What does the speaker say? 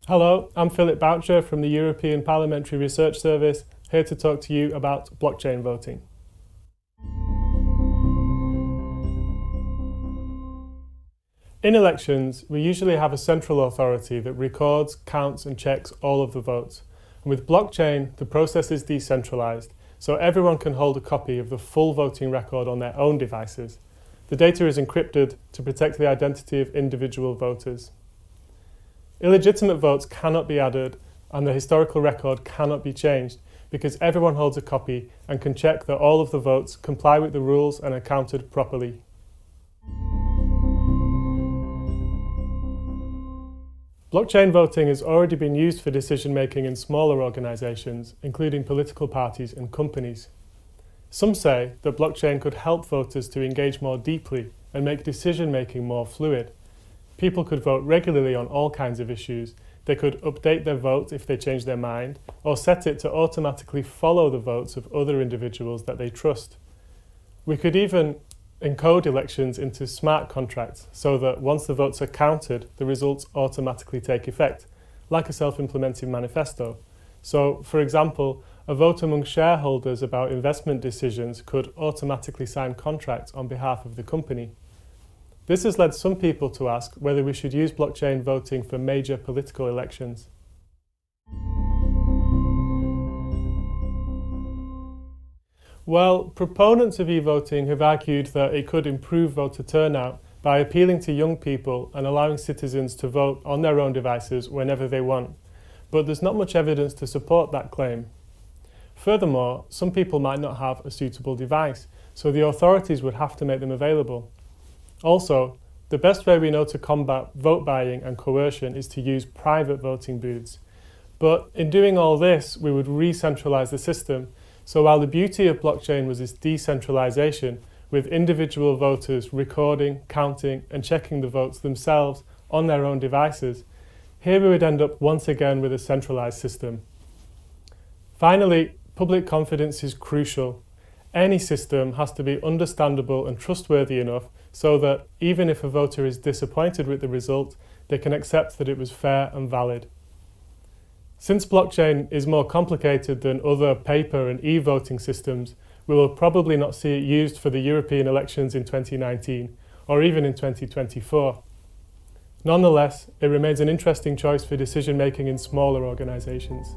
Hello, I'm Philip Boucher from the European Parliamentary Research Service, here to talk to you about blockchain voting. In elections, we usually have a central authority that records, counts and checks all of the votes. And with blockchain, the process is decentralised, so everyone can hold a copy of the full voting record on their own devices. The data is encrypted to protect the identity of individual voters. Illegitimate votes cannot be added and the historical record cannot be changed because everyone holds a copy and can check that all of the votes comply with the rules and are counted properly. Blockchain voting has already been used for decision-making in smaller organisations, including political parties and companies. Some say that blockchain could help voters to engage more deeply and make decision-making more fluid. People could vote regularly on all kinds of issues. They could update their vote if they change their mind, or set it to automatically follow the votes of other individuals that they trust. We could even encode elections into smart contracts so that once the votes are counted, the results automatically take effect, like a self-implementing manifesto. So, for example, a vote among shareholders about investment decisions could automatically sign contracts on behalf of the company. This has led some people to ask whether we should use blockchain voting for major political elections. Well, proponents of e-voting have argued that it could improve voter turnout by appealing to young people and allowing citizens to vote on their own devices whenever they want. But there's not much evidence to support that claim. Furthermore, some people might not have a suitable device, so the authorities would have to make them available. Also, the best way we know to combat vote buying and coercion is to use private voting booths. But in doing all this, we would re-centralise the system. So while the beauty of blockchain was its decentralisation, with individual voters recording, counting and checking the votes themselves on their own devices, here we would end up once again with a centralised system. Finally, public confidence is crucial. Any system has to be understandable and trustworthy enough so that even if a voter is disappointed with the result, they can accept that it was fair and valid. Since blockchain is more complicated than other paper and e-voting systems, we will probably not see it used for the European elections in 2019 or even in 2024. Nonetheless, it remains an interesting choice for decision-making in smaller organisations.